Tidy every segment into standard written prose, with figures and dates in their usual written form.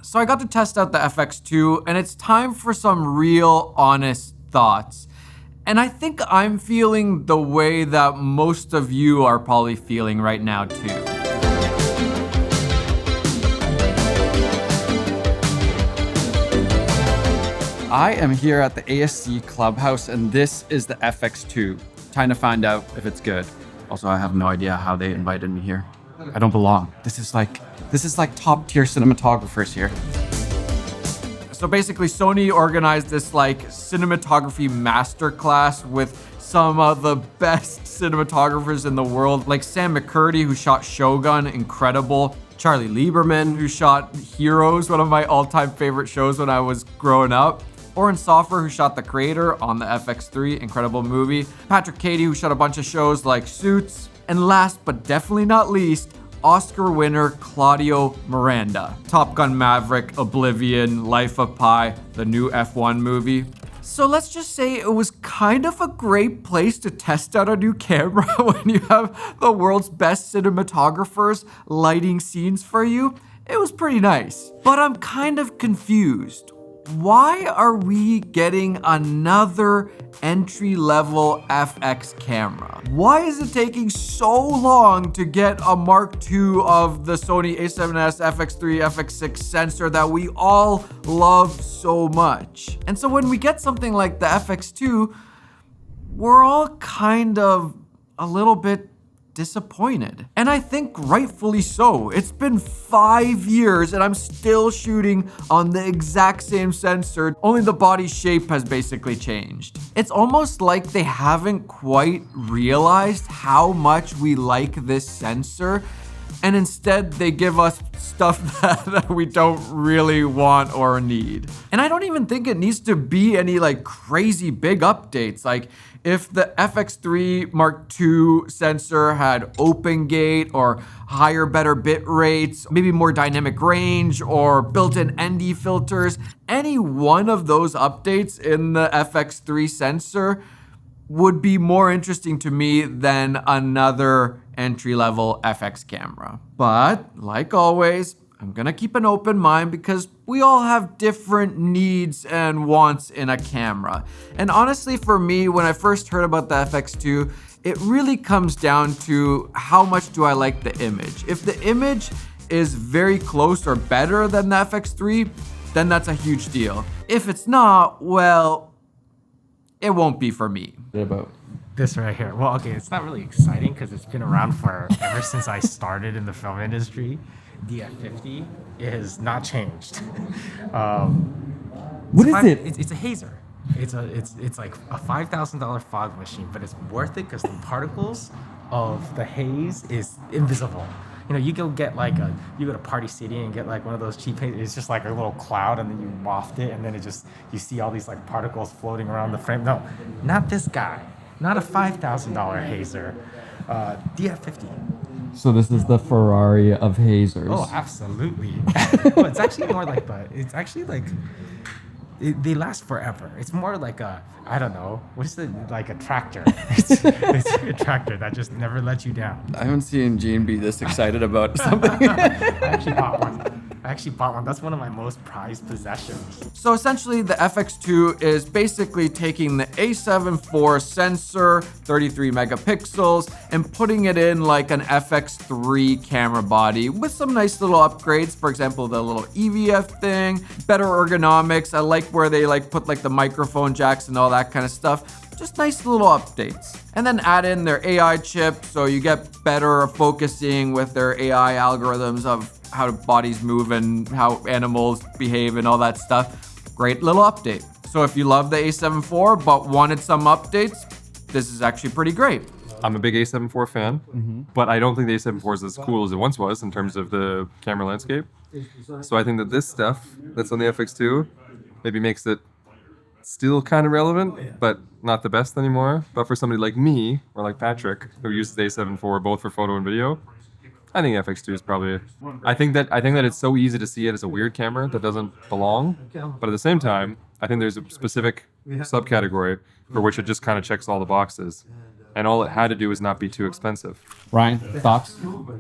So I got to test out the FX2, and it's time for some real honest thoughts. And I think I'm feeling the way that most of you are probably feeling right now too. I am here at the ASC Clubhouse, and this is the FX2. Time to find out if it's good. Also, I have no idea how they invited me here. I don't belong. This is like top tier cinematographers here. So basically, Sony organized this like cinematography masterclass with some of the best cinematographers in the world, like Sam McCurdy, who shot Shogun, incredible. Charlie Lieberman, who shot Heroes, one of my all-time favorite shows when I was growing up. Oren Soffer, who shot The Creator on the FX3, incredible movie. Patrick Cady, who shot a bunch of shows like Suits. And last but definitely not least, Oscar winner Claudio Miranda. Top Gun Maverick, Oblivion, Life of Pi, the new F1 movie. So let's just say it was kind of a great place to test out a new camera when you have the world's best cinematographers lighting scenes for you. It was pretty nice. But I'm kind of confused. Why are we getting another entry-level FX camera? Why is it taking so long to get a Mark II of the Sony a7S, FX3, FX6 sensor that we all love so much? And so when we get something like the FX2, we're all kind of a little bit disappointed. And I think rightfully so. It's been 5 years and I'm still shooting on the exact same sensor, only the body shape has basically changed. It's almost like they haven't quite realized how much we like this sensor, and instead they give us stuff that we don't really want or need. And I don't even think it needs to be any like crazy big updates. Like if the FX3 Mark II sensor had open gate or higher, better bit rates, maybe more dynamic range or built-in ND filters, any one of those updates in the FX3 sensor would be more interesting to me than another entry-level FX camera. But like always, I'm gonna keep an open mind because we all have different needs and wants in a camera. And honestly, for me, when I first heard about the FX2, it really comes down to how much do I like the image. If the image is very close or better than the FX3, then that's a huge deal. If it's not, well, it won't be for me. What about this right here? Well, okay, it's not really exciting because it's been around for ever since I started in the film industry. The F50 is not changed. what is it? It's a hazer. It's like a $5,000 fog machine, but it's worth it because the particles of the haze is invisible. You know, you go to Party City and get like one of those cheap hazers. It's just like a little cloud, and then you waft it, and then you see all these like particles floating around the frame. No, not this guy. Not a $5,000 hazer. The F50. So this is the Ferrari of hazers. Oh, absolutely. Well, it's actually more like they last forever. It's more like I don't know, like a tractor. It's like a tractor that just never lets you down. I haven't seen Gene be this excited about something. I actually bought one. That's one of my most prized possessions. So essentially the FX2 is basically taking the A7 IV sensor, 33 megapixels, and putting it in like an FX3 camera body with some nice little upgrades. For example, the little EVF thing, better ergonomics. I like where they like put like the microphone jacks and all that kind of stuff. Just nice little updates. And then add in their AI chip so you get better focusing with their AI algorithms of how bodies move and how animals behave and all that stuff. Great little update. So if you love the A7 IV but wanted some updates, this is actually pretty great. I'm a big A7 IV fan, but I don't think the A7 IV is as cool as it once was in terms of the camera landscape. So I think that this stuff that's on the FX2 maybe makes it still kind of relevant, but not the best anymore. But for somebody like me, or like Patrick, who uses the A7 IV both for photo and video, I think FX2 is probably. I think that it's so easy to see it as a weird camera that doesn't belong, but at the same time, I think there's a specific subcategory for which it just kind of checks all the boxes. and all it had to do was not be too expensive. Ryan, thoughts?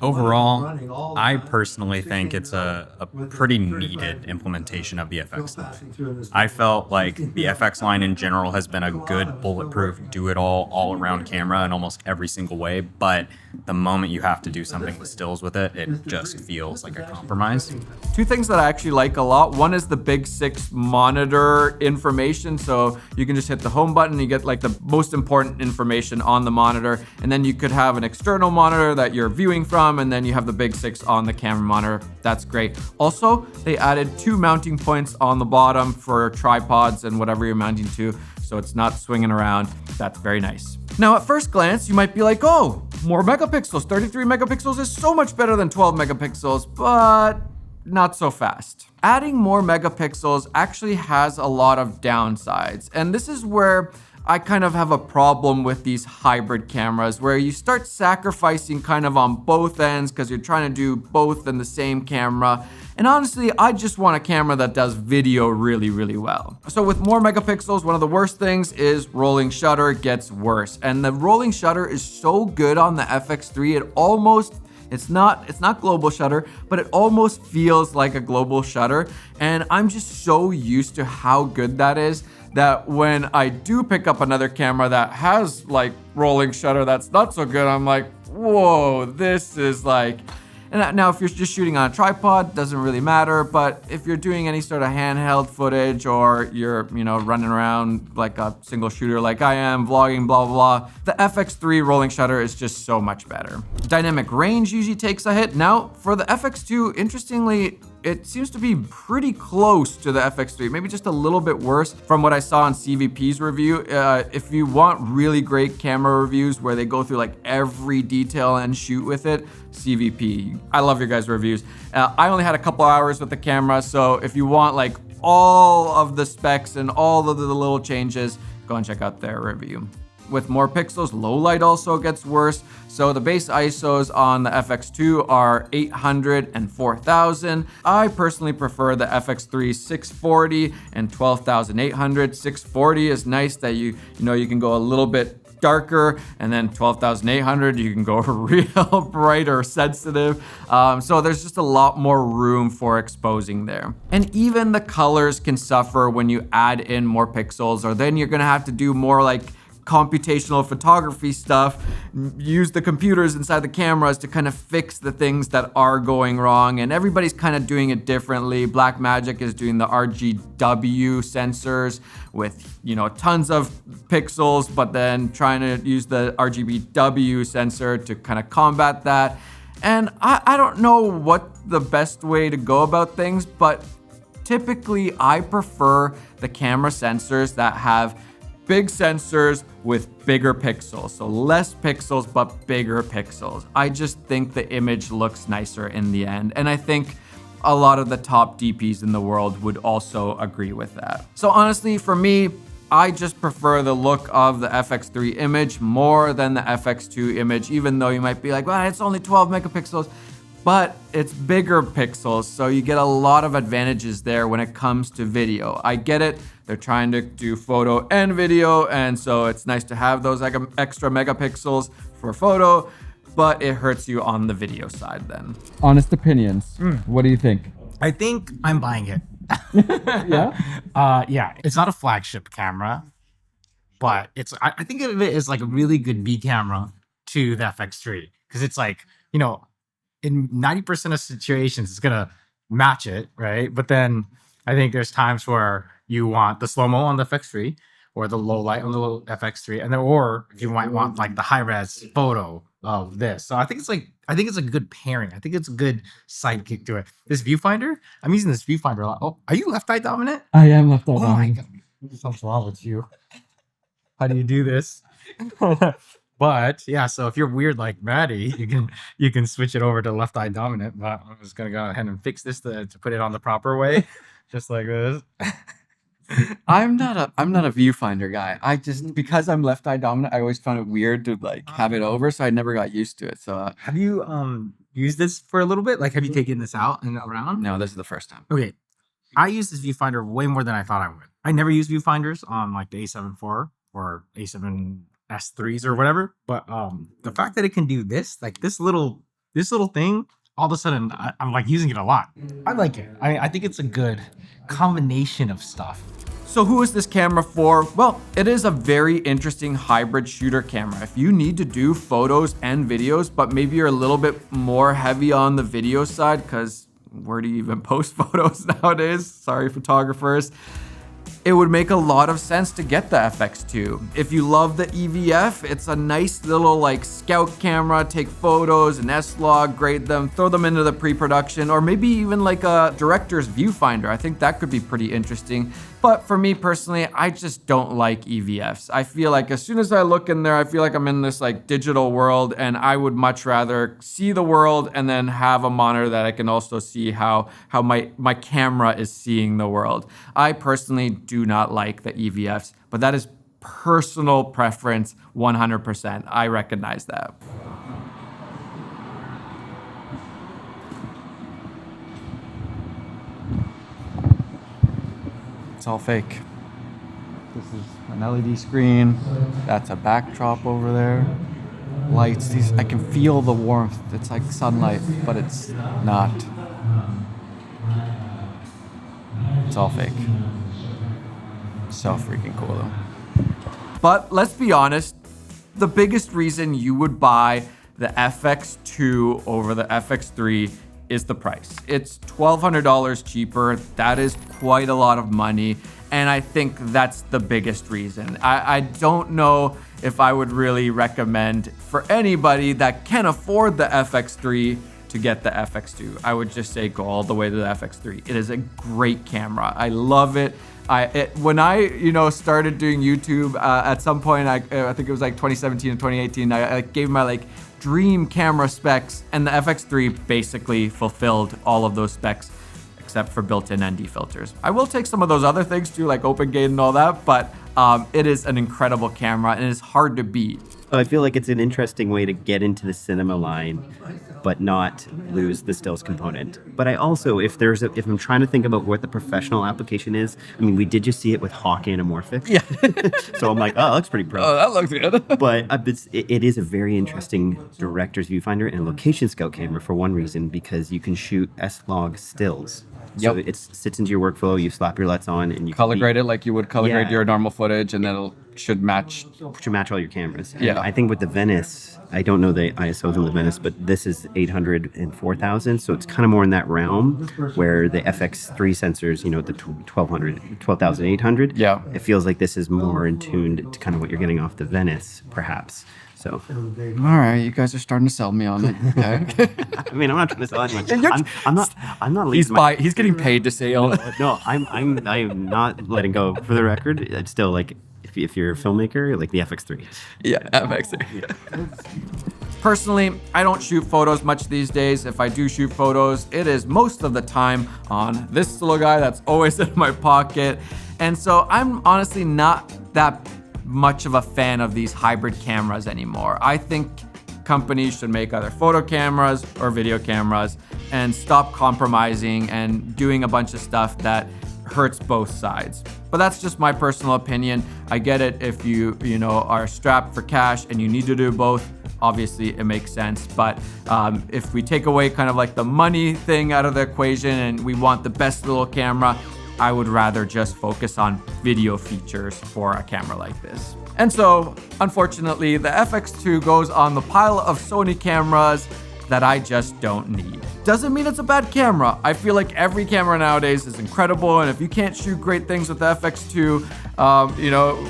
Overall, I personally think it's a pretty needed implementation of the FX line. I felt like the FX line in general has been a good bulletproof, do-it-all, all-around camera in almost every single way, but the moment you have to do something with stills with it, it just feels like a compromise. Two things that I actually like a lot. One is the Big 6 monitor information. So you can just hit the home button, you get like the most important information on the monitor. And then you could have an external monitor that you're viewing from, and then you have the Big 6 on the camera monitor. That's great. Also, they added 2 mounting points on the bottom for tripods and whatever you're mounting to, so it's not swinging around. That's very nice. Now, at first glance, you might be like, oh, more megapixels. 33 megapixels is so much better than 12 megapixels, but not so fast. Adding more megapixels actually has a lot of downsides, and this is where I kind of have a problem with these hybrid cameras, where you start sacrificing kind of on both ends because you're trying to do both in the same camera. And honestly, I just want a camera that does video really, really well. So with more megapixels, one of the worst things is rolling shutter gets worse. And the rolling shutter is so good on the FX3, it's not global shutter, but it almost feels like a global shutter. And I'm just so used to how good that is that when I do pick up another camera that has like rolling shutter that's not so good, I'm like, whoa, this is like... And now if you're just shooting on a tripod, doesn't really matter, but if you're doing any sort of handheld footage or you're, running around like a single shooter like I am, vlogging, blah, blah, blah, the FX3 rolling shutter is just so much better. Dynamic range usually takes a hit. Now, for the FX2, interestingly, it seems to be pretty close to the FX3, maybe just a little bit worse from what I saw on CVP's review. If you want really great camera reviews where they go through like every detail and shoot with it, CVP. I love your guys' reviews. I only had a couple hours with the camera, so if you want like all of the specs and all of the little changes, go and check out their review. With more pixels, low light also gets worse. So the base ISOs on the FX2 are 800 and 4000. I personally prefer the FX3 640 and 12800. 640 is nice that you can go a little bit darker, and then 12,800 you can go real bright or sensitive. So there's just a lot more room for exposing there. And even the colors can suffer when you add in more pixels, or then you're gonna have to do more like computational photography stuff, use the computers inside the cameras to kind of fix the things that are going wrong, and everybody's kind of doing it differently. Blackmagic is doing the RGW sensors with tons of pixels, but then trying to use the RGBW sensor to kind of combat that. And I don't know what the best way to go about things, but typically I prefer the camera sensors that have big sensors with bigger pixels. So less pixels, but bigger pixels. I just think the image looks nicer in the end. And I think a lot of the top DPs in the world would also agree with that. So honestly, for me, I just prefer the look of the FX3 image more than the FX2 image, even though you might be like, well, it's only 12 megapixels. But it's bigger pixels, so you get a lot of advantages there when it comes to video. I get it, they're trying to do photo and video, and so it's nice to have those extra megapixels for photo, but it hurts you on the video side then. Honest opinions. What do you think? I think I'm buying it. Yeah? Yeah, it's not a flagship camera, but I think of it as like a really good B camera to the FX3, because it's like, in 90% of situations, it's gonna match it, right? But then I think there's times where you want the slow-mo on the FX3 or the low light on the FX3, and then or if you might want like the high-res photo of this. So I think it's a good pairing. I think it's a good sidekick to it. This viewfinder, I'm using this viewfinder a lot. Oh, are you left eye dominant? I am left eye Oh my dominant. god, something's wrong with you. How do you do this? But yeah, so if you're weird like Matti, you can switch it over to left eye dominant. But I'm just gonna go ahead and fix this to put it on the proper way, just like this. I'm not a viewfinder guy. Because I'm left eye dominant, I always found it weird to like have it over, so I never got used to it. So Have you used this for a little bit? Like, have you taken this out and around? no, this is the first time. Okay, I use this viewfinder way more than I thought I would. I never use viewfinders on like the A7 IV or A7 S3s or whatever. But the fact that it can do this, like this little thing, all of a sudden I'm like using it a lot. I like it. I think it's a good combination of stuff. So who is this camera for? Well, it is a very interesting hybrid shooter camera. If you need to do photos and videos, but maybe you're a little bit more heavy on the video side, because where do you even post photos nowadays? Sorry, photographers. It would make a lot of sense to get the FX2. If you love the EVF, it's a nice little like scout camera, take photos and S-Log, grade them, throw them into the pre-production, or maybe even like a director's viewfinder. I think that could be pretty interesting. But for me personally, I just don't like EVFs. I feel like as soon as I look in there, I feel like I'm in this like digital world, and I would much rather see the world and then have a monitor that I can also see how my camera is seeing the world. I personally do not like the EVFs, but that is personal preference 100%. I recognize that. It's all fake. This is an LED screen. That's a backdrop over there. Lights, these, I can feel the warmth. It's like sunlight, but it's not. It's all fake. So freaking cool though. But let's be honest, the biggest reason you would buy the FX2 over the FX3 is the price. It's $1,200 cheaper. That is quite a lot of money. And I think that's the biggest reason. I don't know if I would really recommend for anybody that can afford the FX3 to get the FX2. I would just say go all the way to the FX3. It is a great camera. I love it. When I started doing YouTube at some point, I think it was like 2017 and 2018, I gave my like dream camera specs, and the FX3 basically fulfilled all of those specs except for built-in ND filters. I will take some of those other things too, like open gate and all that, but it is an incredible camera and it is hard to beat. I feel like it's an interesting way to get into the cinema line, but not lose the stills component. But I also, if I'm trying to think about what the professional application is, I mean, we did just see it with Hawk Anamorphic. Yeah. So I'm like, oh, that looks pretty pro. Oh, that looks good. But it is a very interesting director's viewfinder and location scout camera for one reason, because you can shoot S-Log stills. So it sits into your workflow, you slap your LUTs on, and you color grade it like you would color grade Yeah. your normal footage, and then it should match. should match all your cameras. And Yeah. I think with the Venice, I don't know the ISOs on the Venice, but this is 800 and 4000, so it's kind of more in that realm where the FX3 sensors, the 12,800. Yeah. It feels like this is more in tune to kind of what you're getting off the Venice, perhaps. So, All right, you guys are starting to sell me on it. Okay. I mean, I'm not trying to sell anyone. I'm not He's getting paid to sell. No, I'm not letting go. For the record, it's still like if you're a filmmaker, like the FX3. Yeah, FX3. Personally, I don't shoot photos much these days. If I do shoot photos, it is most of the time on this little guy that's always in my pocket. And so I'm honestly not that much of a fan of these hybrid cameras anymore. I think companies should make either photo cameras or video cameras and stop compromising and doing a bunch of stuff that hurts both sides. But that's just my personal opinion. I get it if you are strapped for cash and you need to do both. Obviously, it makes sense. But if we take away kind of like the money thing out of the equation and we want the best little camera, I would rather just focus on video features for a camera like this. And so, unfortunately, the FX2 goes on the pile of Sony cameras that I just don't need. Doesn't mean it's a bad camera. I feel like every camera nowadays is incredible, and if you can't shoot great things with the FX2,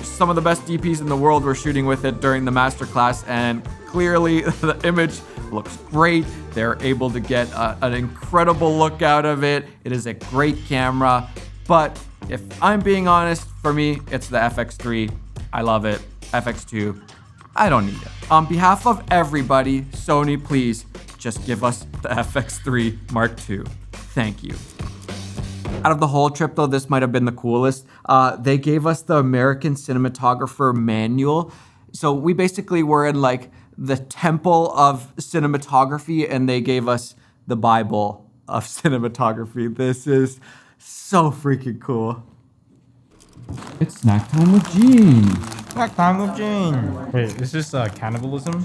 some of the best DPs in the world were shooting with it during the masterclass, and clearly the image looks great. They're able to get an incredible look out of it. It is a great camera, but if I'm being honest, for me, it's the FX3. I love it. FX2, I don't need it. On behalf of everybody, Sony, please just give us the FX3 Mark II. Thank you. Out of the whole trip though, this might have been the coolest. They gave us the American Cinematographer Manual. So we basically were in like the temple of cinematography, and they gave us the Bible of cinematography. This is so freaking cool. It's snack time with Gene. Like time machine. Wait, is this cannibalism?